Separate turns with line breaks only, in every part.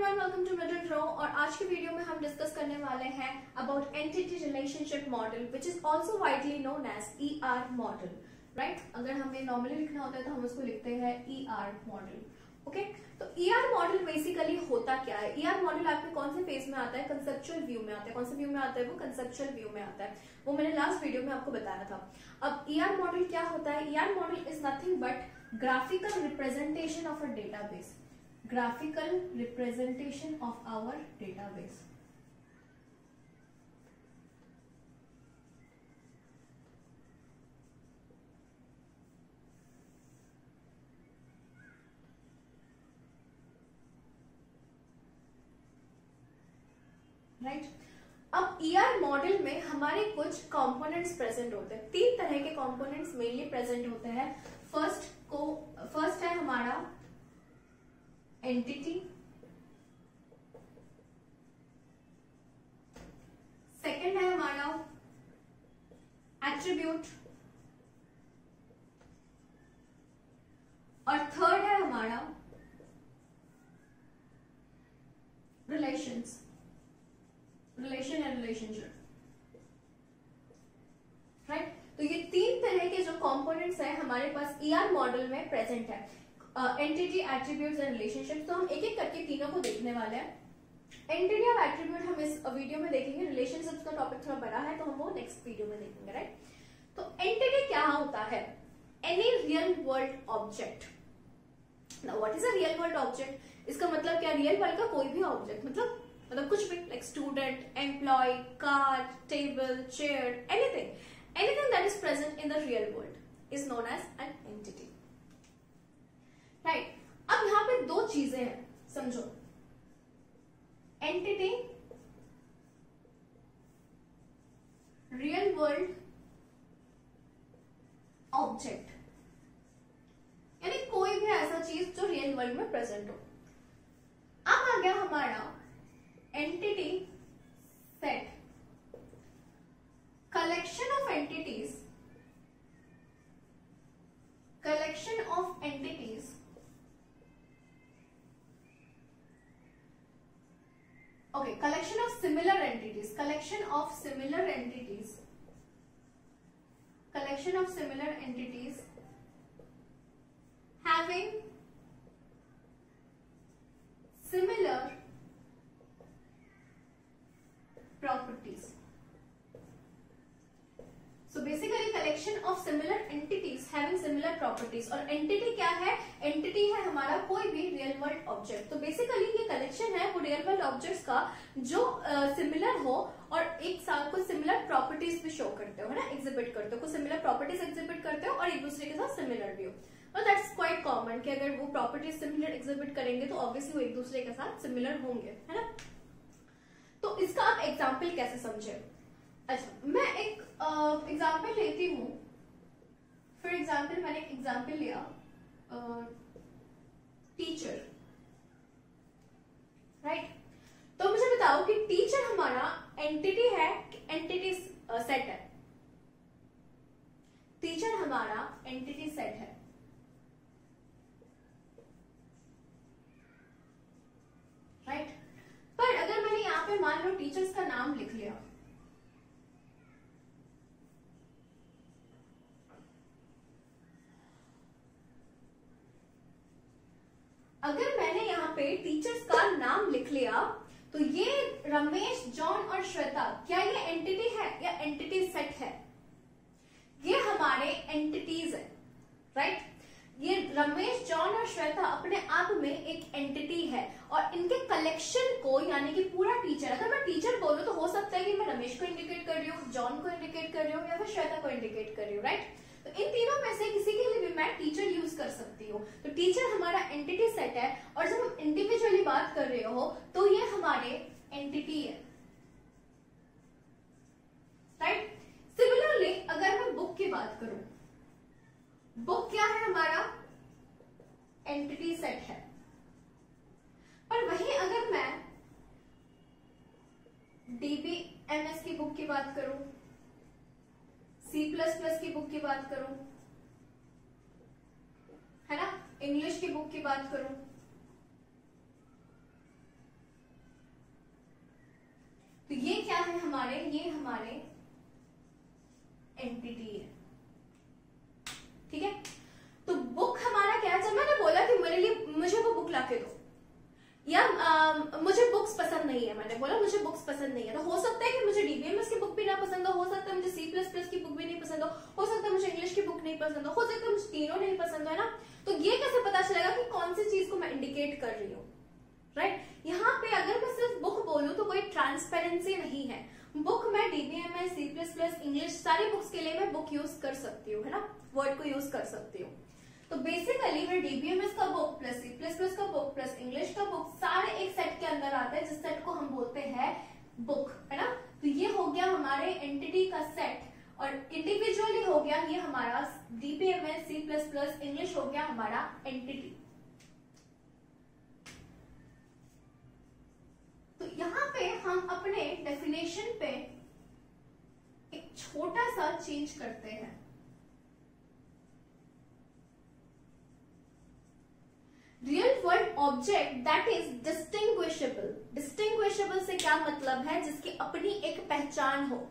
Everyone, welcome to Middle Row. और आज के वीडियो में हम डिस्कस करने वाले हैं about entity relationship model which is also widely known as ER model. Right, अगर हमें नॉर्मली लिखना होता है तो हम उसको लिखते हैं ईआर मॉडल। ओके, तो ईआर मॉडल बेसिकली होता क्या है? ईआर मॉडल आपके कौन से फेज में आता है? कंसेप्चुअल व्यू में आता है। कौन से व्यू में आता है? वो कंसेप्चुअल व्यू में आता है। वो मैंने लास्ट वीडियो में आपको बताया था। अब ईआर मॉडल क्या होता है? ER model is nothing but graphical representation of a database. Graphical representation of our database. Right, अब ईआर मॉडल में हमारे कुछ कंपोनेंट्स प्रेजेंट होते हैं। तीन तरह के कंपोनेंट्स मेनली प्रेजेंट होते हैं। फर्स्ट है हमारा एंटिटी, सेकंड है हमारा एट्रीब्यूट और थर्ड है हमारा रिलेशन या रिलेशनशिप। राइट, तो ये तीन तरह के जो कंपोनेंट्स हैं हमारे पास ईआर मॉडल में प्रेजेंट है। Entity, attributes and relationship. तो हम एक एक करके तीनों को देखने वाले हैं। एंटिटी और एट्रीब्यूट हम इस वीडियो में देखेंगे। रिलेशनशिप्स का टॉपिक थोड़ा बड़ा है तो हम वो नेक्स्ट वीडियो में देखेंगे। राइट, तो एंटिटी क्या होता है? Any real world object. Now what is a real world object? इसका मतलब क्या? रियल वर्ल्ड का कोई भी ऑब्जेक्ट, मतलब कुछ भी, like student, employee, car, table, chair, anything that is present in the real world is known as an entity. Right, अब यहां पे दो चीजें हैं, समझो। एंटिटी, रियल वर्ल्ड ऑब्जेक्ट, यानी कोई भी ऐसा चीज जो रियल वर्ल्ड में प्रेजेंट हो। अब आ गया हमारा entity set, collection of entities, okay, collection of similar entities having similar properties. So basically collection of similar entities having similar properties। और entity क्या है? entity है हमारा कोई भी real world object। तो basically ये collection है वो real world objects का जो similar हो और एक साथ कुछ similar properties भी show करते हो, है ना, exhibit करते हो, कुछ similar properties exhibit करते हो और एक दूसरे के साथ similar भी हो। और that's quite common कि अगर वो properties similar exhibit करेंगे तो obviously वो एक दूसरे के साथ similar होंगे, है ना। तो इसका आप example कैसे समझे? अच्छा, मैं एक एग्जाम्पल लेती हूँ। फॉर एग्जाम्पल मैंने एक एग्जाम्पल लिया टीचर। राइट, तो मुझे बताओ कि टीचर हमारा एंटिटी है कि एंटिटी सेट है? टीचर हमारा एंटिटी सेट है। राइट, पर अगर मैंने यहां पे मान लो टीचर्स का नाम लिख लिया, अगर मैंने यहाँ पे टीचर्स का नाम लिख लिया तो ये रमेश, जॉन और श्वेता, क्या ये एंटिटी है या एंटिटी सेट है? ये हमारे एंटिटीज है। राइट, ये रमेश, जॉन और श्वेता अपने आप में एक एंटिटी है और इनके कलेक्शन को, यानी कि पूरा टीचर, अगर मैं टीचर बोलूं तो हो सकता है कि मैं रमेश को इंडिकेट कर रही हूँ, जॉन को इंडिकेट कर रही हूँ या फिर श्वेता को इंडिकेट कर रही हूँ। राइट, तो इन तीनों में से किसी के लिए भी मैं टीचर यूज कर सकती हूँ। तो टीचर हमारा एंटिटी सेट है और जब हम इंडिविजुअली बात कर रहे हो तो ये हमारे एंटिटी है। राइट, सिमिलरली अगर मैं बुक की बात करूं, बुक क्या है? हमारा एंटिटी सेट है। पर वहीं अगर मैं DBMS की बुक की बात करूं, C++ की बुक की बात करूं, है ना, इंग्लिश की बुक की बात करूं, हमारे एंटिटी है, ठीक है। तो बुक हमारा क्या है, जब मैंने बोला कि मेरे लिए मुझे वो बुक लाके दो, या मुझे बुक्स पसंद नहीं है, मैंने बोला मुझे बुक्स पसंद नहीं है, तो हो सकता है कि मुझे डीबीएमएस की बुक भी ना पसंद हो सकता है मुझे C++ की बुक भी नहीं पसंद हो सकता है मुझे इंग्लिश की बुक नहीं पसंद हो सकता है मुझे तीनों नहीं पसंद है ना। तो ये कैसे पता चलेगा कि कौन सी चीज को मैं इंडिकेट कर रही हूँ, राइट। यहाँ पे अगर मैं सिर्फ बुक बोलूं तो कोई ट्रांसपेरेंसी नहीं है। बुक में डीबीएमएस, C++, इंग्लिश सारी बुक्स के लिए मैं बुक यूज कर सकती हूँ, है ना, वर्ड को यूज कर सकती हूँ। तो बेसिकली मैं डीबीएमएस का बुक प्लस C++ का बुक प्लस इंग्लिश का बुक सारे एक सेट के अंदर आते हैं, जिस सेट को हम बोलते हैं बुक, है ना। तो ये हो गया हमारे एंटिटी का सेट, और इंडिविजुअली हो गया ये हमारा डीबीएमएस, C++, इंग्लिश हो गया हमारा एंटिटी। तो यहाँ पे हम अपने डेफिनेशन पे एक छोटा सा चेंज करते हैं। Real world object that is distinguishable. Distinguishable से क्या मतलब है, जिसकी अपनी एक पहचान हो।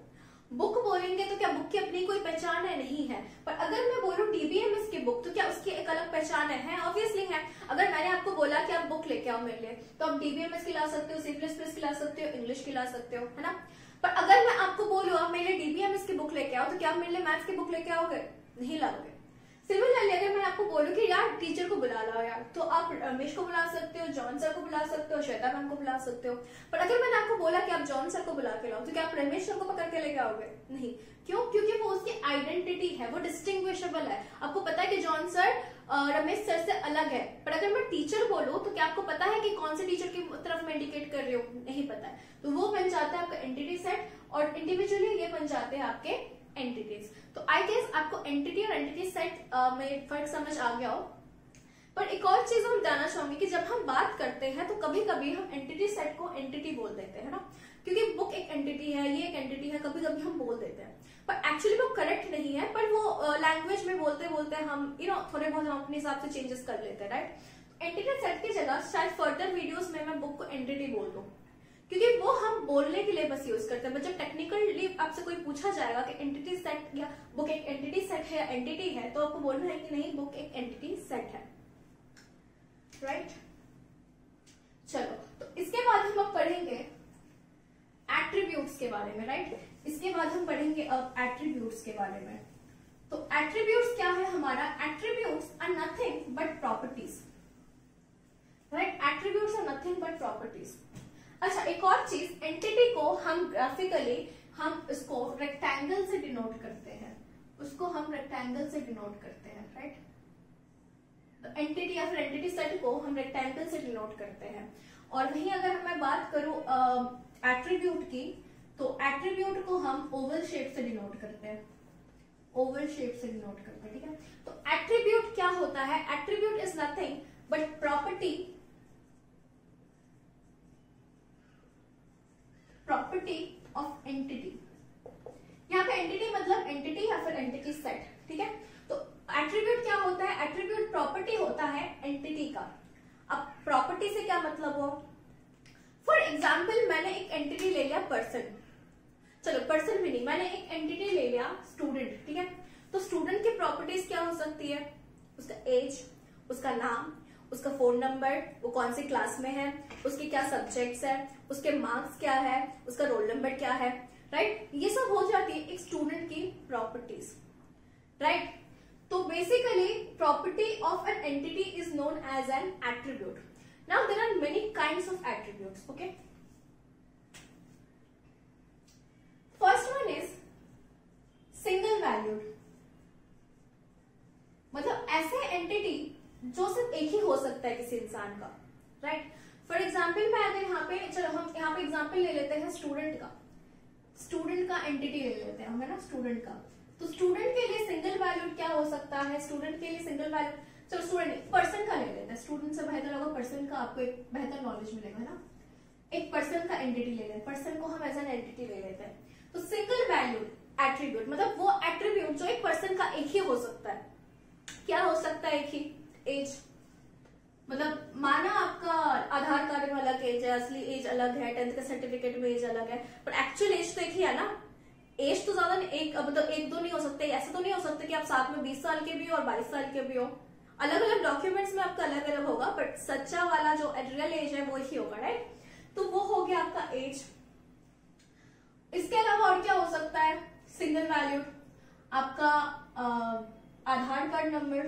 बुक बोलेंगे तो क्या बुक की अपनी कोई पहचान है, नहीं है। पर अगर मैं बोलूं डीबीएमएस की बुक, तो क्या उसकी एक अलग पहचान है? ऑब्वियसली है। अगर मैंने आपको बोला कि आप बुक लेके आओ मेरे लिए, तो आप डीबीएमएस की ला सकते हो, C++ की ला सकते हो, इंग्लिश की ला सकते हो, है ना। पर अगर मैं आपको बोलूं आप मेरे लिए डीबीएमएस की बुक लेके आओ, तो क्या आप मेरे लिए मैथ्स की बुक लेके आओगे? नहीं लाओगे। सिमिलरली अगर मैं आपको बोलूं कि यार टीचर को बुला लाओ यार, तो आप रमेश को बुला सकते हो, जॉन सर को बुला सकते हो, श्वेता मैम को बुला सकते हो। पर अगर मैंने आपको बोला कि आप जॉन सर को बुला के लाओ, तो क्या आप रमेश सर को पकड़ के लेके आओगे? नहीं। क्यों? क्योंकि वो उसकी आइडेंटिटी है, वो डिस्टिंग्विशेबल है। आपको पता है कि जॉन सर रमेश सर से अलग है। पर अगर मैं टीचर बोलूं, तो क्या आपको पता है कि कौन से टीचर की तरफ मैं इंडिकेट कर रही हूँ? नहीं पता है। तो वो बन जाता है आपका एंटिटी सेट, और इंडिविजुअली ये बन जाते हैं आपके एंटिटीज। तो आई गेस आपको एंटिटी और एंटिटी सेट में फर्क समझ आ गया हो। पर एक और चीज हम बताना चाहूंगी कि जब हम बात करते हैं तो कभी कभी हम एंटिटी सेट को एंटिटी बोल देते हैं ना, क्योंकि बुक एक एंटिटी है, ये एक एंटिटी है, कभी कभी हम बोल देते हैं। पर एक्चुअली वो करेक्ट नहीं है, पर वो लैंग्वेज में बोलते बोलते हम थोड़े बहुत हम अपने हिसाब से चेंजेस कर लेते हैं, राइट। एंटिटी सेट की जगह शायद फर्दर वीडियोस में मैं बुक को एंटिटी बोल दूं, क्योंकि वो हम बोलने के लिए बस यूज करते हैं। जब टेक्निकली आपसे कोई पूछा जाएगा कि एंटिटी सेट या बुक एक एंटिटी सेट है या एंटिटी है, तो आपको बोलना है कि नहीं, बुक एक एंटिटी सेट है, राइट। चलो, तो इसके बाद हम अब पढ़ेंगे एट्रीब्यूट्स के बारे में, राइट। इसके बाद हम पढ़ेंगे अब एट्रीब्यूट्स के बारे में। तो एट्रीब्यूट्स क्या है हमारा? Attributes are nothing but properties, right. Attributes are nothing but properties. अच्छा, एक और चीज, एंटिटी को हम ग्राफिकली हम इसको रेक्टेंगल से डिनोट करते हैं, उसको हम रेक्टेंगल से डिनोट करते हैं, राइट। एंटिटी या फिर एंटिटी सेट को हम रेक्टेंगल से डिनोट करते हैं। और वहीं अगर मैं बात करूं एट्रीब्यूट की, तो एट्रीब्यूट को हम ओवल शेप से डिनोट करते हैं, ओवल शेप से डिनोट करते हैं, ठीक है। तो एट्रीब्यूट क्या होता है? Attribute is nothing but property of entity. यहाँ पे एंटिटी मतलब एंटिटी या फिर एंटिटी सेट, ठीक है। तो एट्रीब्यूट क्या होता है? एट्रीब्यूट प्रॉपर्टी होता है एंटिटी का। अब प्रॉपर्टी से क्या मतलब हो? फॉर एग्जाम्पल मैंने एक एंटिटी ले लिया पर्सन, चलो पर्सन भी नहीं, मैंने एक एंटिटी ले लिया स्टूडेंट, ठीक है। तो स्टूडेंट की प्रॉपर्टीज क्या हो सकती है? उसका एज, उसका नाम, उसका फोन नंबर, वो कौन सी क्लास में है, उसके क्या सब्जेक्ट्स है, उसके मार्क्स क्या है, उसका रोल नंबर क्या है, राइट। ये सब हो जाती है एक स्टूडेंट की प्रॉपर्टीज, राइट। तो basically property of an entity is known as an attribute. Now there are many kinds of attributes, okay. First one is single valued, मतलब ऐसे एंटिटी जो सिर्फ एक ही हो सकता है किसी इंसान का, राइट। फॉर एग्जाम्पल मैं अगर यहाँ पे, चलो हम यहाँ पे एग्जाम्पल ले लेते हैं स्टूडेंट का, स्टूडेंट का एंटिटी ले लेते हैं हम, है ना, स्टूडेंट का। तो स्टूडेंट के लिए सिंगल वैल्यूड क्या हो सकता है? स्टूडेंट के लिए सिंगल वैल्यूड, चलो स्टूडेंट पर्सन का ले लेते हैं, स्टूडेंट से बेहतर होगा पर्सन का, आपको एक बेहतर नॉलेज मिलेगा, है ना। एक पर्सन का एंटिटी ले लेते हैं, पर्सन को हम एज एन एंटिटी ले लेते हैं। तो सिंगल वैल्यूड एट्रीब्यूट मतलब वो एट्रीब्यूट जो एक पर्सन का एक ही हो सकता है। क्या हो सकता है एक ही? एज, मतलब माना आपका आधार कार्ड में अलग एज है, असली एज अलग है, 10th का सर्टिफिकेट में एज अलग है, पर एक्चुअल एज तो एक ही है ना। एज तो ज्यादा एक मतलब एक दो नहीं हो सकते, ऐसा तो नहीं हो सकता कि आप साथ में 20 साल के भी हो और 22 साल के भी हो। अलग अलग डॉक्यूमेंट्स में आपका अलग अलग होगा, बट सच्चा वाला जो रियल एज है वो ही होगा, राइट। तो वो हो गया आपका एज। इसके अलावा और क्या हो सकता है? सिंगल वैल्यूड, आपका Aadhaar card number,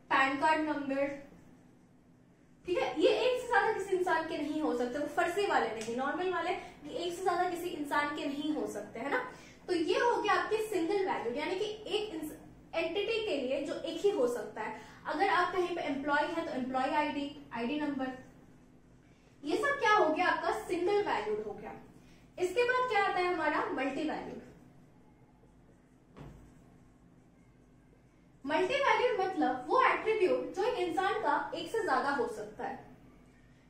PAN card number, ठीक है। ये एक से ज्यादा किसी इंसान के नहीं हो सकते, वो फर्जी वाले नहीं, नॉर्मल वाले एक से ज्यादा किसी इंसान के नहीं हो सकते, है ना। तो ये हो गया आपके सिंगल वैल्यूड, यानी कि एक एंटिटी के लिए जो एक ही हो सकता है। अगर आप कहीं पे एम्प्लॉय है तो एम्प्लॉय आईडी नंबर, ये सब क्या हो गया आपका सिंगल वैल्यूड हो गया। इसके बाद क्या आता है हमारा मल्टी वैल्यूड। मल्टी वैल्यूड मतलब वो एट्रीब्यूट जो एक इंसान का एक से ज्यादा हो सकता है,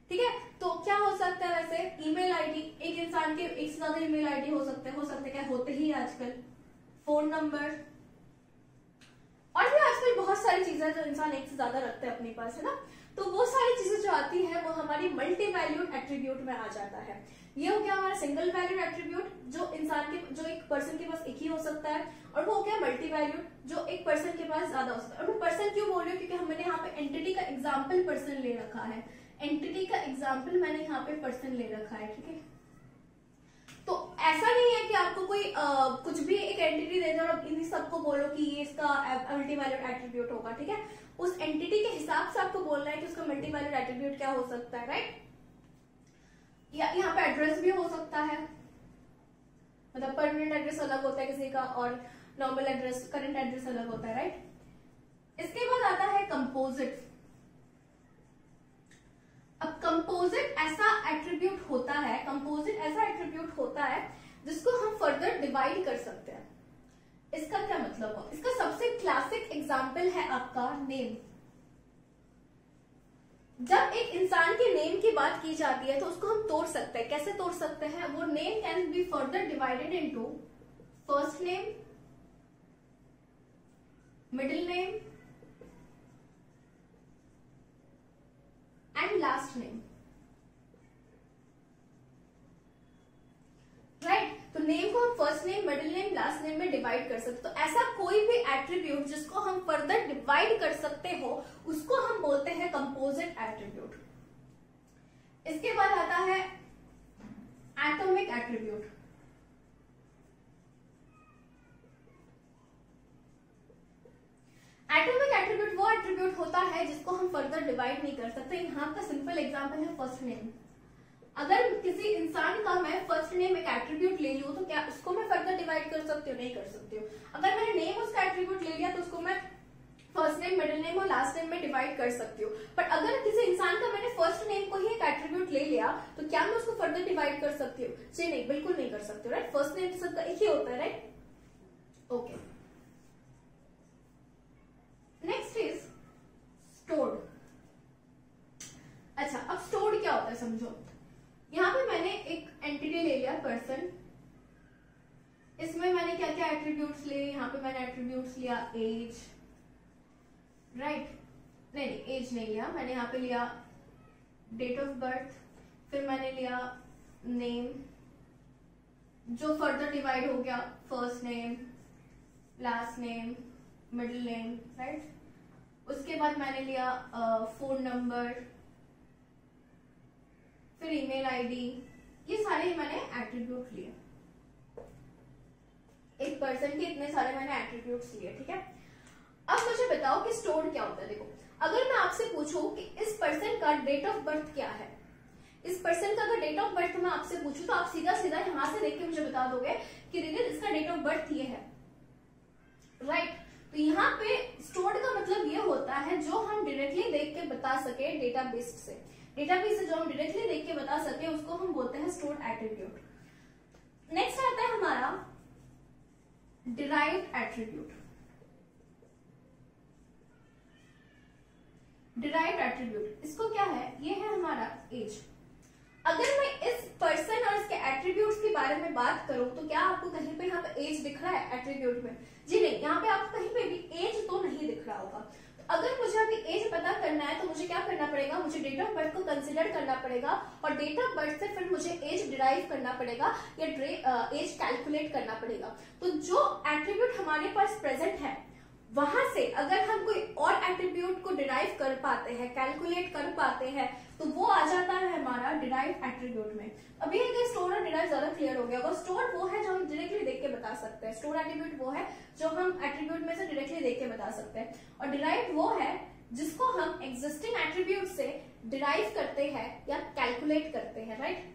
ठीक है। तो क्या हो सकता है वैसे? ईमेल आईडी, एक इंसान के एक से ज्यादा ईमेल आईडी हो सकते हैं, क्या होते ही आजकल। फोन नंबर, और भी आजकल बहुत सारी चीजें जो इंसान एक से ज्यादा रखते हैं अपने पास, है ना। तो वो सारी चीजें जो आती है वो हमारी मल्टी वैल्यूड एट्रीब्यूट में आ जाता है। ये हो गया हमारा सिंगल वैल्यूड एट्रीब्यूट जो इंसान के जो एक पर्सन के पास एक ही हो सकता है, और वो हो गया मल्टी वैल्यूड जो एक पर्सन के पास ज्यादा हो सकता है। और मैं पर्सन क्यों बोल रही हूँ? क्योंकि हमने यहाँ पे एंटिटी का एग्जाम्पल पर्सन ले रखा है, एंटिटी का एग्जाम्पल मैंने यहाँ पे पर्सन ले रखा है, ठीक है। तो ऐसा नहीं है कि आपको कोई कुछ भी एक एंटिटी दे दो और इन सबको बोलो कि ये इसका मल्टी वैल्यूड एट्रीब्यूट होगा, ठीक है। उस एंटिटी के हिसाब से आपको बोलना है कि उसका मल्टी वैल्यूड एट्रीब्यूट क्या हो सकता है, राइट। या यहाँ पे एड्रेस भी हो सकता है, मतलब परमानेंट एड्रेस अलग होता है किसी का और नॉर्मल एड्रेस, करंट एड्रेस अलग होता है, राइट। इसके बाद आता है कंपोजिट। अब कंपोजिट ऐसा एट्रीब्यूट होता है, जिसको हम फर्दर डिवाइड कर सकते हैं। इसका क्या मतलब है? इसका सबसे क्लासिक एग्जांपल है आपका नेम। जब एक इंसान के नेम की बात की जाती है तो उसको हम तोड़ सकते हैं। कैसे तोड़ सकते हैं? वो name can be further divided into first name, middle name and last name, right. तो नेम को हम first name, middle name, last name में डिवाइड कर सकते। तो ऐसा कोई भी एट्रीब्यूट जिसको हम फर्दर डिवाइड कर सकते हो उसको हम बोलते हैं कंपोजिट एट्रीब्यूट। इसके बाद आता है एटॉमिक एट्रीब्यूट। एटॉमिक एट्रीब्यूट वो एट्रीब्यूट होता है जिसको हम फर्दर डिवाइड नहीं कर सकते। यहाँ का सिंपल एग्जांपल है फर्स्ट नेम। अगर किसी इंसान का मैं फर्स्ट नेम एक एट्रीब्यूट ले लूं तो क्या उसको मैं फर्दर डिवाइड कर सकती हूँ? नहीं कर सकती हूँ। अगर मैंने नेम उसका एट्रीब्यूट ले लिया तो उसको मैं फर्स्ट नेम, मिडिल नेम और लास्ट नेम में डिवाइड कर सकती हूँ। पर अगर किसी इंसान का मैंने फर्स्ट नेम को ही एक एट्रीब्यूट ले लिया तो क्या मैं उसको फर्दर डिवाइड कर सकती हूँ? जी नहीं, बिल्कुल नहीं कर सकती हूँ, राइट। फर्स्ट नेम सबका एक ही होता है, right. Okay, next is stored. अच्छा, अब स्टोर्ड क्या होता है समझो। यहाँ पे मैंने एक एंटिटी ले लिया पर्सन, इसमें मैंने क्या क्या एट्रीब्यूट्स लिए? यहाँ पे मैंने एट्रीब्यूट्स लिया एज, राइट। नहीं, एज नहीं लिया मैंने, यहाँ पे लिया डेट ऑफ बर्थ, फिर मैंने लिया नेम जो फर्दर डिवाइड हो गया first name, last name, middle name, right. उसके बाद मैंने लिया फोन नंबर, फिर ईमेल आईडी। ये सारे ही मैंने एट्रीब्यूट लिए। एक पर्सन के इतने सारे मैंने एट्रीब्यूट्स लिए, ठीक है। अब मुझे बताओ कि स्टोर्ड क्या होता है। देखो, अगर मैं आपसे पूछूं कि इस पर्सन का डेट ऑफ बर्थ क्या है, इस पर्सन का अगर डेट ऑफ बर्थ मैं आपसे पूछूं तो आप सीधा सीधा यहां से देख के मुझे बता दोगे कि दीदी इसका डेट ऑफ बर्थ ये है, राइट। तो यहाँ पे स्टोर्ड का मतलब ये होता है जो हम डायरेक्टली देख के बता सके डेटाबेस से। डेटाबेस से जो हम डायरेक्टली देख के बता सके उसको हम बोलते हैं स्टोर्ड एट्रीब्यूट। नेक्स्ट आता है हमारा डिराइव्ड एट्रीब्यूट। डिराइव्ड एट्रीब्यूट इसको क्या है? ये है हमारा एज। अगर मैं इस पर्सन और इसके एट्रीब्यूट्स के बारे में बात करूं तो क्या आपको कहीं पे यहाँ पे एज दिख रहा है एट्रीब्यूट में? जी नहीं, यहाँ पे आपको कहीं पे भी एज तो नहीं दिख रहा होगा। तो अगर मुझे अभी एज पता करना है तो मुझे क्या करना पड़ेगा, मुझे डेट ऑफ बर्थ को कंसिडर करना पड़ेगा और डेट ऑफ बर्थ से फिर मुझे एज डिराइव करना पड़ेगा या एज कैलकुलेट करना पड़ेगा। तो जो एट्रीब्यूट हमारे पास प्रेजेंट है वहां से अगर हम कोई और एट्रीब्यूट को डिराइव कर पाते हैं, कैलकुलेट कर पाते हैं, तो वो आ जाता है हमारा डिराइव एट्रीब्यूट में। अभी स्टोर और डिराइव ज्यादा क्लियर हो गया होगा। स्टोर वो है जो हम डायरेक्टली देख के बता सकते हैं, स्टोर एट्रीब्यूट वो है जो हम एट्रीब्यूट में से डायरेक्टली देख के बता सकते हैं, और डिराइव वो है जिसको हम एग्जिस्टिंग एट्रीब्यूट से डिराइव करते हैं या कैलकुलेट करते हैं, राइट।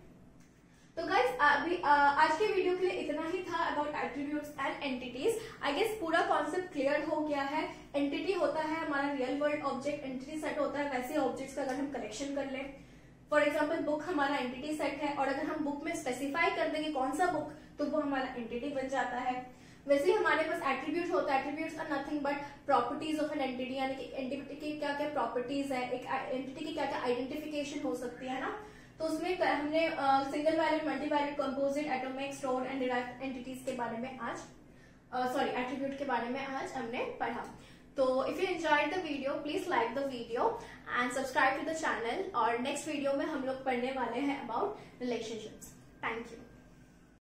तो गाइस अभी आज के वीडियो के लिए इतना ही था about attributes and entities. I guess पूरा कॉन्सेप्ट क्लियर हो गया है। एंटिटी होता है हमारा real world object, entity set होता है वैसे ऑब्जेक्ट्स का अगर हम कलेक्शन कर लें। फॉर एग्जाम्पल बुक हमारा एंटिटी सेट है, और अगर हम बुक में स्पेसिफाई कर देंगे कौन सा बुक, तो वो हमारा एंटिटी बन जाता है। वैसे ही हमारे पास एट्रीब्यूट होता है, attributes are nothing but properties of an entity, यानी कि एंटिटी की क्या क्या प्रॉपर्टीज है, एक एंटिटी की क्या क्या आइडेंटिफिकेशन हो सकती है ना। तो उसमें हमने single valued, multi valued, composite, atomic, store and derived entities के बारे में आज एट्रीब्यूट के बारे में आज हमने पढ़ा। तो if you enjoyed the video please like the video and subscribe to the channel, और नेक्स्ट वीडियो में हम लोग पढ़ने वाले हैं अबाउट रिलेशनशिप्स। Thank you.